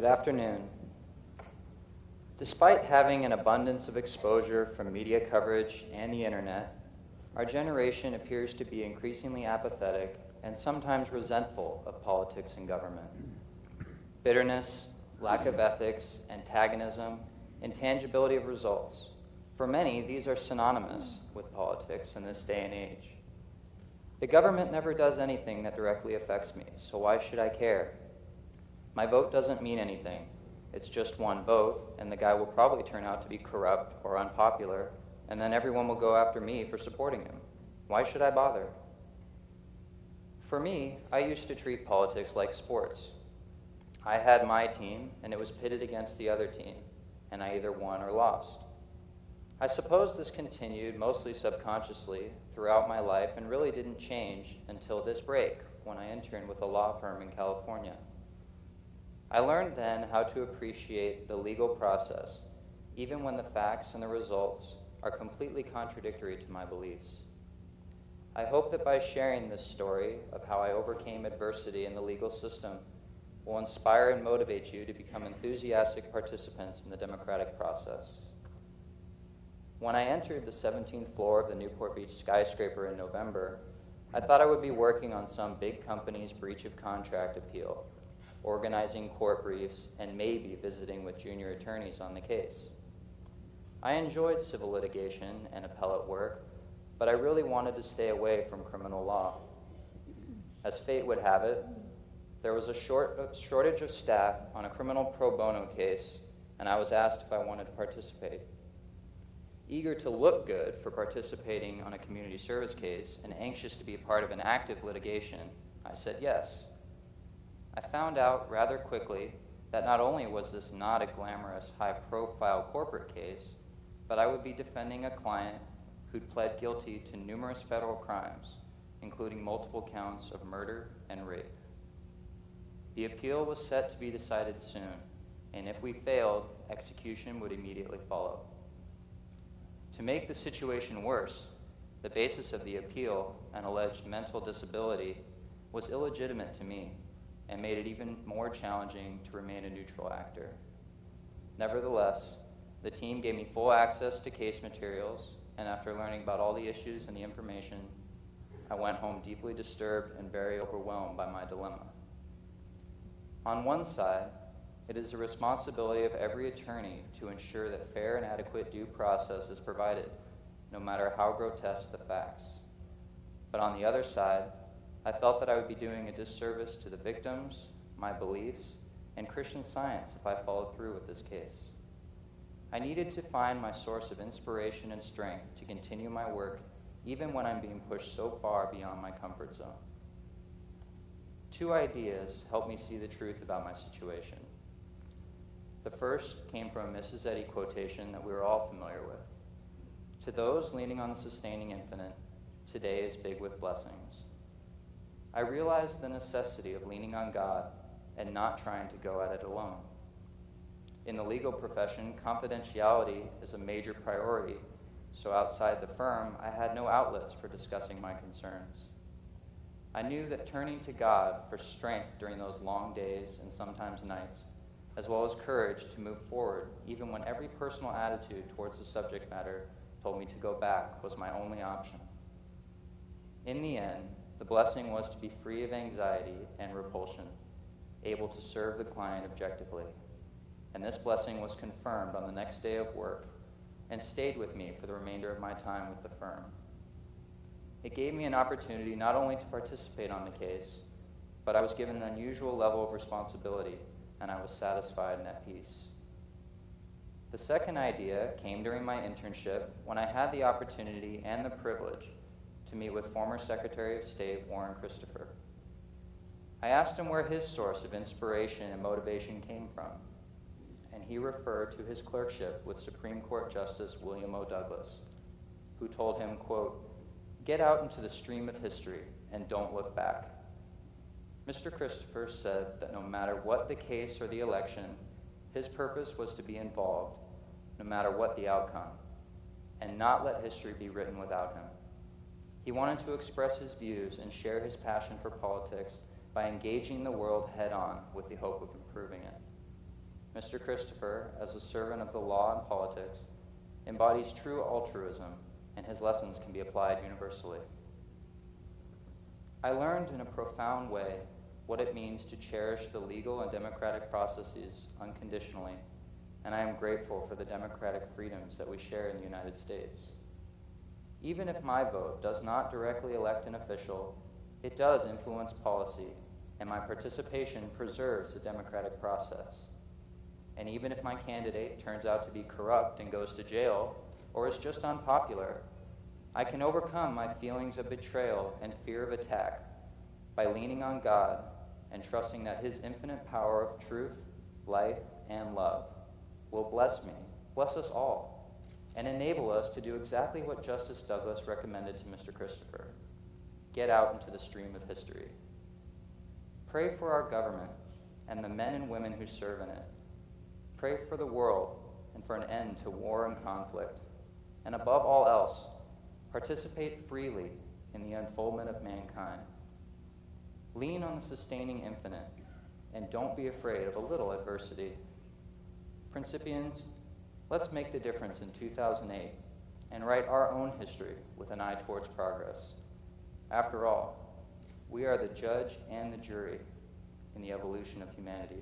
afternoon. Despite having an abundance of exposure from media coverage and the internet, our generation appears to be increasingly apathetic and sometimes resentful of politics and government. Bitterness, lack of ethics, antagonism, intangibility of results. For many, these are synonymous with politics in this day and age. The government never does anything that directly affects me, so why should I care? My vote doesn't mean anything. It's just one vote, and the guy will probably turn out to be corrupt or unpopular, and then everyone will go after me for supporting him. Why should I bother? For me, I used to treat politics like sports. I had my team, and it was pitted against the other team, and I either won or lost. I suppose this continued, mostly subconsciously, throughout my life and really didn't change until this break, when I interned with a law firm in California. I learned then how to appreciate the legal process, even when the facts and the results are completely contradictory to my beliefs. I hope that by sharing this story of how I overcame adversity in the legal system will inspire and motivate you to become enthusiastic participants in the democratic process. When I entered the 17th floor of the Newport Beach skyscraper in November, I thought I would be working on some big company's breach of contract appeal, organizing court briefs, and maybe visiting with junior attorneys on the case. I enjoyed civil litigation and appellate work, but I really wanted to stay away from criminal law. As fate would have it, there was a shortage of staff on a criminal pro bono case, and I was asked if I wanted to participate. Eager to look good for participating on a community service case and anxious to be a part of an active litigation, I said yes. I found out rather quickly that not only was this not a glamorous, high-profile corporate case, but I would be defending a client who'd pled guilty to numerous federal crimes, including multiple counts of murder and rape. The appeal was set to be decided soon, and if we failed, execution would immediately follow. To make the situation worse, the basis of the appeal, an alleged mental disability, was illegitimate to me and made it even more challenging to remain a neutral actor. Nevertheless, the team gave me full access to case materials, and after learning about all the issues and the information, I went home deeply disturbed and very overwhelmed by my dilemma. On one side, it is the responsibility of every attorney to ensure that fair and adequate due process is provided, no matter how grotesque the facts. But on the other side, I felt that I would be doing a disservice to the victims, my beliefs, and Christian Science if I followed through with this case. I needed to find my source of inspiration and strength to continue my work even when I'm being pushed so far beyond my comfort zone. Two ideas helped me see the truth about my situation. The first came from a Mrs. Eddy quotation that we are all familiar with. To those leaning on the sustaining infinite, today is big with blessings. I realized the necessity of leaning on God and not trying to go at it alone. In the legal profession, confidentiality is a major priority, so outside the firm, I had no outlets for discussing my concerns. I knew that turning to God for strength during those long days and sometimes nights, as well as courage to move forward, even when every personal attitude towards the subject matter told me to go back, was my only option. In the end, the blessing was to be free of anxiety and repulsion, able to serve the client objectively. And this blessing was confirmed on the next day of work and stayed with me for the remainder of my time with the firm. It gave me an opportunity not only to participate on the case, but I was given an unusual level of responsibility, and I was satisfied and at peace. The second idea came during my internship when I had the opportunity and the privilege to meet with former Secretary of State Warren Christopher. I asked him where his source of inspiration and motivation came from, and he referred to his clerkship with Supreme Court Justice William O. Douglas, who told him, quote, "Get out into the stream of history and don't look back." Mr. Christopher said that no matter what the case or the election, his purpose was to be involved, no matter what the outcome, and not let history be written without him. He wanted to express his views and share his passion for politics by engaging the world head-on with the hope of improving it. Mr. Christopher, as a servant of the law and politics, embodies true altruism, and his lessons can be applied universally. I learned in a profound way what it means to cherish the legal and democratic processes unconditionally, and I am grateful for the democratic freedoms that we share in the United States. Even if my vote does not directly elect an official, it does influence policy, and my participation preserves the democratic process. And even if my candidate turns out to be corrupt and goes to jail, or is just unpopular, I can overcome my feelings of betrayal and fear of attack by leaning on God and trusting that His infinite power of truth, life, and love will bless me, bless us all, and enable us to do exactly what Justice Douglas recommended to Mr. Christopher: get out into the stream of history. Pray for our government and the men and women who serve in it. Pray for the world and for an end to war and conflict. And above all else, participate freely in the unfoldment of mankind. Lean on the sustaining infinite, and don't be afraid of a little adversity. Principians, let's make the difference in 2008 and write our own history with an eye towards progress. After all, we are the judge and the jury in the evolution of humanity.